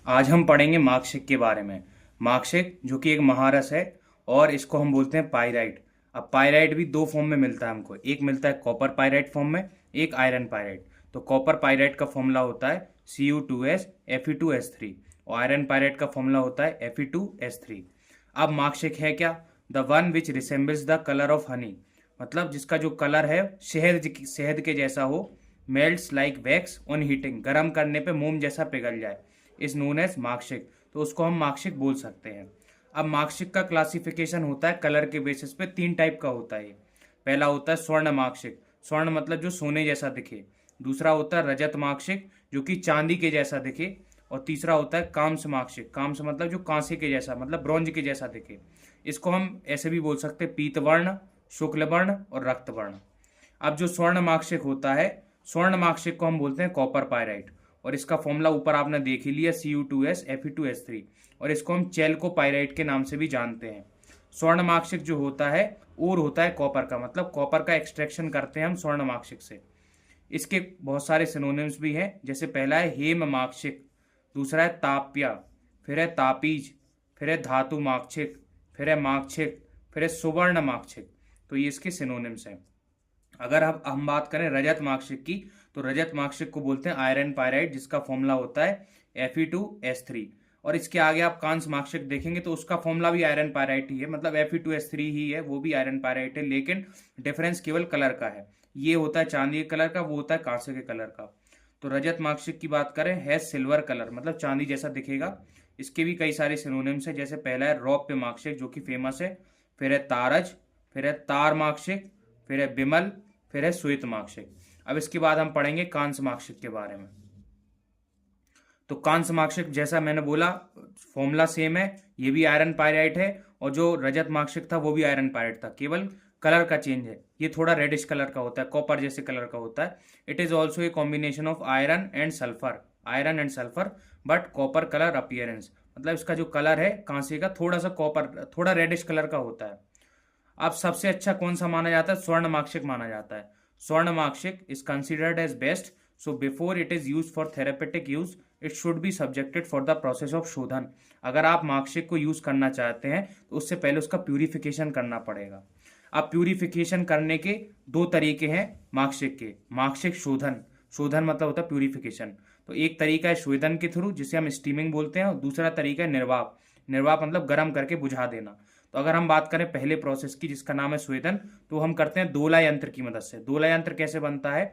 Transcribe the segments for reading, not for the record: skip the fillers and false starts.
आज हम पढ़ेंगे मार्कशीट के बारे में। मार्कशीट जो कि एक महारस है और इसको हम बोलते हैं पाइराइट। अब पाइराइट भी दो फॉर्म में मिलता है हमको, एक मिलता है कॉपर पाइराइट फॉर्म में, एक आयरन पाइराइट। तो कॉपर पाइराइट का फॉर्मूला होता है Cu2s Fe2s3 और आयरन पाइराइट का फॉर्मूला होता है Fe2s3। अब मार्कशीट है क्या? The one which resembles the colour of honey, मतलब जिसका जो कलर है शहद के जैसा हो। Melts like wax on heating, गर्म करने पे मोम जैसा पिघल जाए, इज नोन एज मार्कशीट। तो उसको हम मार्कशीट बोल सकते हैं। अब मार्कशीट का क्लासिफिकेशन होता है कलर के बेसिस पे, तीन टाइप का होता है ये। पहला होता है स्वर्ण मार्कशीट, स्वर्ण मतलब जो सोने जैसा दिखे। दूसरा होता है रजत मार्कशीट, जो कि चांदी के जैसा दिखे। और तीसरा होता है कांस्य मार्कशीट, कांस्य मतलब जो कांसे के जैसा, मतलब ब्रॉन्ज के जैसा दिखे। इसको हम ऐसे भी बोल सकते हैं पीत वर्ण, शुक्ल वर्ण और रक्त वर्ण। अब जो स्वर्ण मार्कशीट होता है, स्वर्ण मार्कशीट को हम बोलते हैं कॉपर पाइराइट, और इसका फॉर्मूला ऊपर आपने देख ही लिया Cu2s Fe2s3, और इसको हम चेल्को पाइराइट के नाम से भी जानते हैं। स्वर्ण मार्कशीट जो होता है और होता है कॉपर का, मतलब कॉपर का एक्सट्रैक्शन करते हैं हम स्वर्ण मार्कशीट से। इसके बहुत सारे सिनोनिम्स भी हैं, जैसे पहला है हेम मार्कशीट, दूसरा है ताप्या, फिर है तापीज, फिर है धातु मार्कशीट, फिर है मार्कशीट, फिर है सुवर्ण मार्कशीट। तो ये इसके सिनोनिम्स हैं। अगर हम बात करें रजत मार्कशीट की, तो रजत मार्कशीट को बोलते हैं आयरन पाइराइट, जिसका फॉर्मूला होता है Fe2s3। और इसके आगे आप कांस्य मार्कशीट देखेंगे तो उसका फॉर्मूला भी आयरन पाइराइट ही है, मतलब Fe2s3 ही है, वो भी आयरन पाइराइट है, लेकिन डिफरेंस केवल कलर का है। ये होता है चांदी के कलर का, वो होता है कांसे के कलर का। तो रजत मार्कशीट की बात करें, है सिल्वर कलर, मतलब चांदी जैसा दिखेगा। इसके भी कई सारे सिनोनिम्स हैं, जैसे पहला है रौप्य मार्कशीट, जो कि फेमस है। फिर है तारज, फिर है तार मार्कशीट, फिर है बिमल, फिर है श्वेत मार्कशीट। अब इसके बाद हम पढ़ेंगे कांस्य मार्कशीट के बारे में। तो कांस्य मार्कशीट जैसा मैंने बोला, फॉर्मूला सेम है, ये भी आयरन पायराइट है, और जो रजत मार्कशीट था वो भी आयरन पायराइट था, केवल कलर का चेंज है। ये थोड़ा रेडिश कलर का होता है, कॉपर जैसे कलर का होता है। It is also a combination of iron and sulphur, iron and sulphur, but copper colour appearance, मतलब इसका जो कलर है कांसे का थोड़ा सा कॉपर, थोड़ा रेडिश कलर का होता है। अब सबसे अच्छा कौन सा माना जाता है? स्वर्ण मार्कशीट माना जाता है। स्वर्ण मार्कशीट is considered as best, so before it is use for therapeutic use it should be subjected for the process of शोधन। अगर आप मार्कशीट को यूज करना चाहते हैं तो उससे पहले उसका प्यूरिफिकेशन करना पड़ेगा। अब प्यूरिफिकेशन करने के दो तरीके हैं मार्कशीट के। मार्कशीट शोधन, शोधन मतलब होता है प्यूरिफिकेशन। तो एक तरीका है शोधन के थ्रू, जिसे हम स्टीमिंग बोलते हैं, और दूसरा तरीका है निर्वाप। निर्वाप मतलब गर्म करके बुझा देना। तो अगर हम बात करें पहले प्रोसेस की, जिसका नाम है स्वेदन, तो हम करते हैं दोला यंत्र की मदद से। दोला यंत्र कैसे बनता है?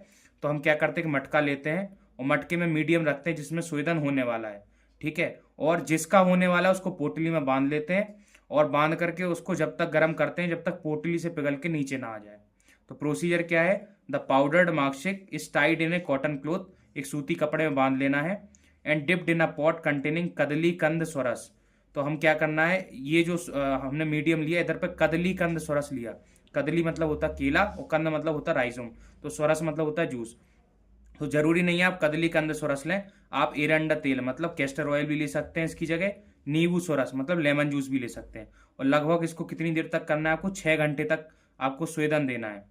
तो हम क्या करते हैं कि मटका लेते हैं और मटके में मीडियम रखते हैं जिसमें स्वेदन होने वाला है, ठीक है, और जिसका होने वाला है उसको पोटली में बांध लेते हैं, और बांध करके उसको जब तक गर्म करते हैं जब तक पोटली से पिघल के नीचे ना आ जाए। तो प्रोसीजर क्या है? The powdered marksheet is tied in a cotton cloth, एक सूती कपड़े में बांध लेना है, and dipped in a pot containing कदली कंद स्वरस। तो हम क्या करना है, ये जो हमने मीडियम लिया, इधर पे कदली कंद स्वरस लिया। कदली मतलब होता है केला, और कंद मतलब होता है राइजोम, तो स्वरस मतलब होता है जूस। तो जरूरी नहीं है आप कदली कंद स्वरस लें, आप एरंडा तेल मतलब कैस्टर ऑयल भी ले सकते हैं इसकी जगह। नींबू स्वरस मतलब लेमन जूस भी ले सकते हैं। और लगभग इसको कितनी देर तक करना है आपको? 6 घंटे तक आपको स्वेदन देना है।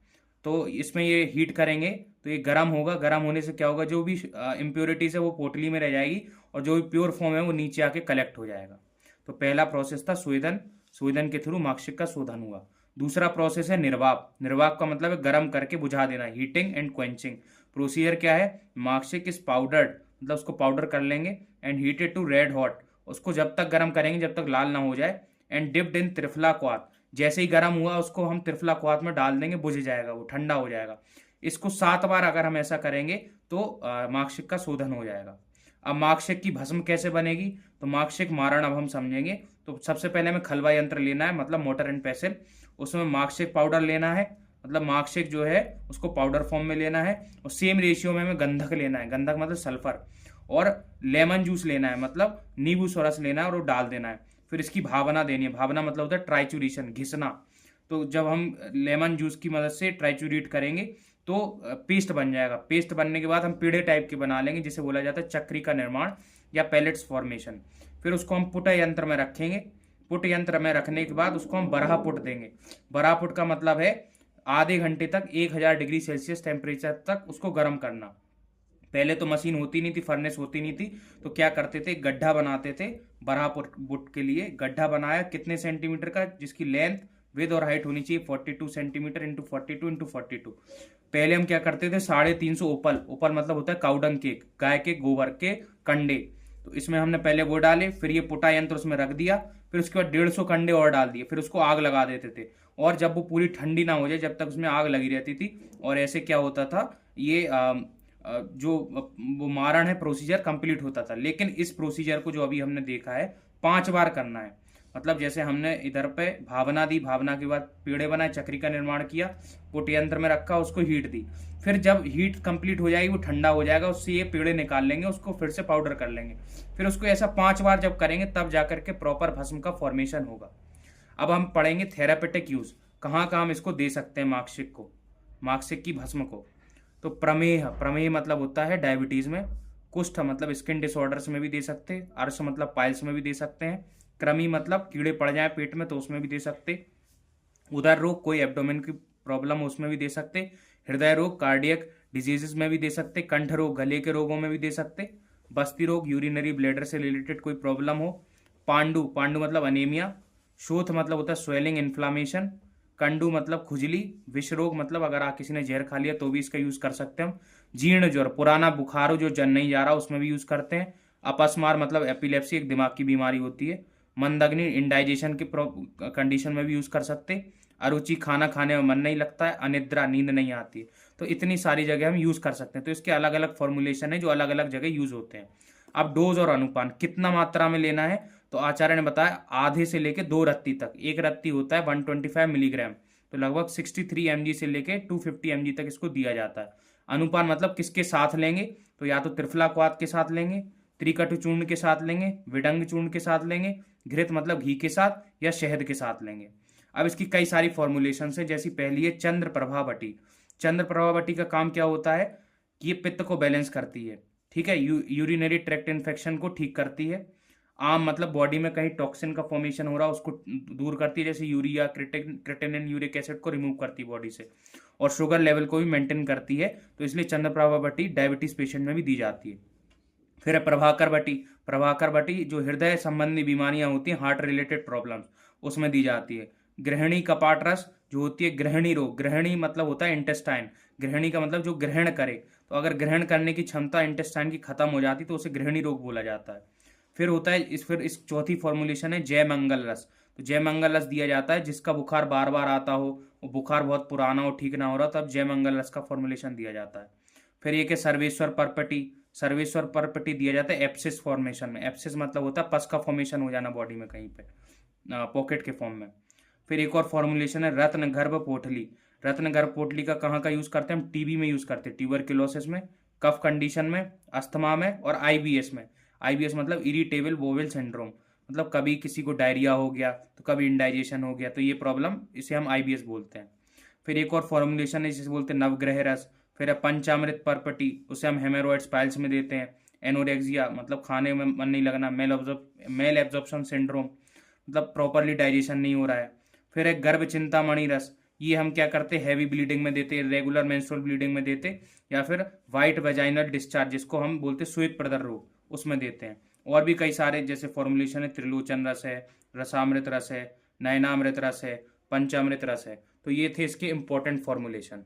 तो इसमें ये हीट करेंगे तो ये गर्म होगा, गर्म होने से क्या होगा, जो भी इम्प्योरिटीज है वो पोटली में रह जाएगी, और जो भी प्योर फॉर्म है वो नीचे आके कलेक्ट हो जाएगा। तो पहला प्रोसेस था स्वेदन, स्वेदन के थ्रू मार्कशीट का शोधन हुआ। दूसरा प्रोसेस है निर्वाप, निर्वाप का मतलब है गर्म करके बुझा देना, हीटिंग एंड क्वेंचिंग। प्रोसीजर क्या है? मार्कशीट इज पाउडर्ड, मतलब उसको पाउडर कर लेंगे, and heated to red hot, उसको जब तक गर्म करेंगे जब तक लाल ना हो जाए, एंड डिप्ड इन त्रिफला क्वाथ, जैसे ही गर्म हुआ उसको हम त्रिफला क्वाथ में डाल देंगे, बुझ जाएगा, वो ठंडा हो जाएगा। इसको 7 बार अगर हम ऐसा करेंगे तो मार्कशीट का शोधन हो जाएगा। अब मार्कशीट की भस्म कैसे बनेगी? तो मार्कशीट मारण अब हम समझेंगे। तो सबसे पहले हमें खलवा यंत्र लेना है, मतलब मोटर एंड पेसिल। उसमें मार्कशीट पाउडर लेना है, मतलब मार्कशीट जो है उसको पाउडर फॉर्म में लेना है, और सेम रेशियो में हमें गंधक लेना है, गंधक मतलब सल्फर, और लेमन जूस लेना है, मतलब नींबू स्वरस लेना है, और वो डाल देना है। फिर इसकी भावना देनी है, भावना मतलब होता है ट्राइचुरेशन, घिसना। तो जब हम लेमन जूस की मदद से ट्राइचुरेट करेंगे तो पेस्ट बन जाएगा। पेस्ट बनने के बाद हम पेड़े टाइप के बना लेंगे, जिसे बोला जाता है चक्री का निर्माण या पैलेट्स फॉर्मेशन। फिर उसको हम पुट यंत्र में रखेंगे। पुट यंत्र में रखने के बाद उसको हम बरहा पुट देंगे। बरहा पुट का मतलब है आधे घंटे तक 1000 डिग्री सेल्सियस टेम्परेचर तक उसको गर्म करना। पहले तो मशीन होती नहीं थी, फर्नेस होती नहीं थी, तो क्या करते थे, गड्ढा बनाते थे। बराह बुट के लिए गड्ढा बनाया कितने सेंटीमीटर का, जिसकी लेंथ विद और हाइट होनी चाहिए 42 सेंटीमीटर इंटू 42 इंटू 42। पहले हम क्या करते थे, 350 ओपल, ओपल मतलब होता है काउडंग केक, गाय के गोबर के कंडे, तो इसमें हमने पहले वो डाले, फिर ये पुटा यंत्र उसमें रख दिया, फिर उसके बाद 150 कंडे और डाल दिए, फिर उसको आग लगा देते थे। और जब वो पूरी ठंडी ना हो जाए, जब तक उसमें आग लगी रहती थी। और ऐसे क्या होता था, ये जो वो मारण है प्रोसीजर कंप्लीट होता था। लेकिन इस प्रोसीजर को जो अभी हमने देखा है 5 बार करना है। मतलब जैसे हमने इधर पे भावना दी, भावना के बाद पेड़े बनाए, चक्री का निर्माण किया, पुट यंत्र में रखा, उसको हीट दी, फिर जब हीट कंप्लीट हो जाएगी, वो ठंडा हो जाएगा, उससे ये पेड़े निकाल लेंगे, उसको फिर से पाउडर कर लेंगे। फिर उसको ऐसा 5 बार जब करेंगे तब जाकर के प्रॉपर भस्म का फॉर्मेशन होगा। अब हम पढ़ेंगे थेरापेटिक यूज, कहाँ कहाँ हम इसको दे सकते हैं मार्कशिक को, मार्कशिक की भस्म को। तो प्रमेह, प्रमेह मतलब होता है डायबिटीज में, कुष्ठ मतलब स्किन डिसऑर्डर्स में भी दे सकते हैं, अर्श मतलब पाइल्स में भी दे सकते हैं, कृमि मतलब कीड़े पड़ जाए पेट में तो उसमें भी दे सकते, उदर रोग कोई एब्डोमेन की प्रॉब्लम हो उसमें भी दे सकते, हृदय रोग कार्डियक डिजीजेस में भी दे सकते, कंठ रोग गले के रोगों में भी दे सकते, बस्ती रोग यूरिनरी ब्लैडर से रिलेटेड कोई प्रॉब्लम हो, पांडु, पांडु मतलब अनीमिया, शोथ मतलब होता है स्वेलिंग इन्फ्लामेशन, कंडू मतलब खुजली, विष रोग मतलब अगर आप किसी ने जहर खा लिया तो भी इसका यूज कर सकते हैं हम, जीर्ण ज्वर पुराना बुखार हो जो जन नहीं जा रहा उसमें भी यूज करते हैं, अपस्मार मतलब एपिलेप्सी एक दिमाग की बीमारी होती है, मंदग्नि इंडाइजेशन के कंडीशन में भी यूज कर सकते, अरुचि खाना खाने में मन नहीं लगता है, अनिद्रा नींद नहीं आती है, तो इतनी सारी जगह हम यूज कर सकते हैं। तो इसके अलग अलग फॉर्मुलेशन है जो अलग अलग जगह यूज होते हैं। अब डोज और अनुपान कितना मात्रा में लेना है, तो आचार्य ने बताया आधे से लेके 2 रत्ती तक, एक रत्ती होता है 125 मिलीग्राम, तो लगभग 63 mg से लेके 250 mg तक इसको दिया जाता है। अनुपान मतलब किसके साथ लेंगे, तो या तो त्रिफला क्वाथ के साथ लेंगे, त्रिकटु चूर्ण के साथ लेंगे, विडंग चूर्ण के साथ लेंगे, घृत मतलब घी के साथ, या शहद के साथ लेंगे। अब इसकी कई सारी फॉर्मुलेशन है, जैसी पहली है चंद्र प्रभा बटी। चंद्र प्रभा बटी का काम क्या होता है कि ये पित्त को बैलेंस करती है, ठीक है, यूरिनरी ट्रैक्ट इन्फेक्शन को ठीक करती है, आम मतलब बॉडी में कहीं टॉक्सिन का फॉर्मेशन हो रहा है उसको दूर करती है, जैसे यूरिया क्रिटेनिन यूरिक एसिड को रिमूव करती है बॉडी से, और शुगर लेवल को भी मेंटेन करती है। तो इसलिए चंद्रप्रभा बटी डायबिटीज पेशेंट में भी दी जाती है। फिर है प्रभाकर बटी, प्रभाकर बटी जो हृदय संबंधी बीमारियां होती हैं, हार्ट रिलेटेड प्रॉब्लम्स, उसमें दी जाती है। गृहिणी कपाट रस जो होती है गृहिणी रोग, गृहिणी मतलब होता है इंटेस्टाइन, गृहिणी का मतलब जो ग्रहण करे, तो अगर ग्रहण करने की क्षमता इंटेस्टाइन की खत्म हो जाती तो उसे गृहिणी रोग बोला जाता है। फिर होता है फिर इस चौथी फॉर्मुलेशन है जय मंगल रस, तो जय मंगल रस दिया जाता है जिसका बुखार बार बार आता हो, वो बुखार बहुत पुराना हो, ठीक ना हो रहा, तब जय मंगल रस का फॉर्मुलेशन दिया जाता है। फिर ये कि सर्वेश्वर परपटी, सर्वेश्वर परपटी दिया जाता है एप्सिस फॉर्मेशन में, एप्सिस मतलब होता है पस का फॉर्मेशन हो जाना बॉडी में कहीं पे पॉकेट के फॉर्म में। फिर एक और फॉर्मुलेशन है रत्न गर्भ पोटली, रत्न गर्भ पोटली का कहाँ का यूज करते हैं हम, टीबी में यूज करते हैं, ट्यूबरक्लोसिस में, कफ कंडीशन में, अस्थमा में, और आईबीएस में। आईबीएस मतलब इरिटेबल बोवेल सिंड्रोम, मतलब कभी किसी को डायरिया हो गया तो कभी इंडाइजेशन हो गया, तो ये प्रॉब्लम इसे हम आईबीएस बोलते हैं। फिर एक और फॉर्मुलेशन है जिसे बोलते हैं नवग्रह रस। फिर है पंचामृत परपटी, उसे हम हेमेरोइड्स पाइल्स में देते हैं। एनोरेक्सिया मतलब खाने में मन नहीं लगना, मेल एब्जॉर्प्शन सिंड्रोम मतलब प्रॉपरली डाइजेशन नहीं हो रहा है। फिर है गर्भ चिंतामणि रस, ये हम क्या करते हैं हैवी ब्लीडिंग में देते, रेगुलर मेंस्ट्रुअल ब्लीडिंग में देते, या फिर वाइट वेजाइनल डिस्चार्ज जिसको हम बोलते हैं श्वेत प्रदर रोग, उसमें देते हैं। और भी कई सारे जैसे फॉर्मुलेशन है, त्रिलोचन रस है, रसामृत रस है, नयनामृत रस है, पंचामृत रस है। तो ये थे इसके इंपॉर्टेंट फॉर्मुलेशन।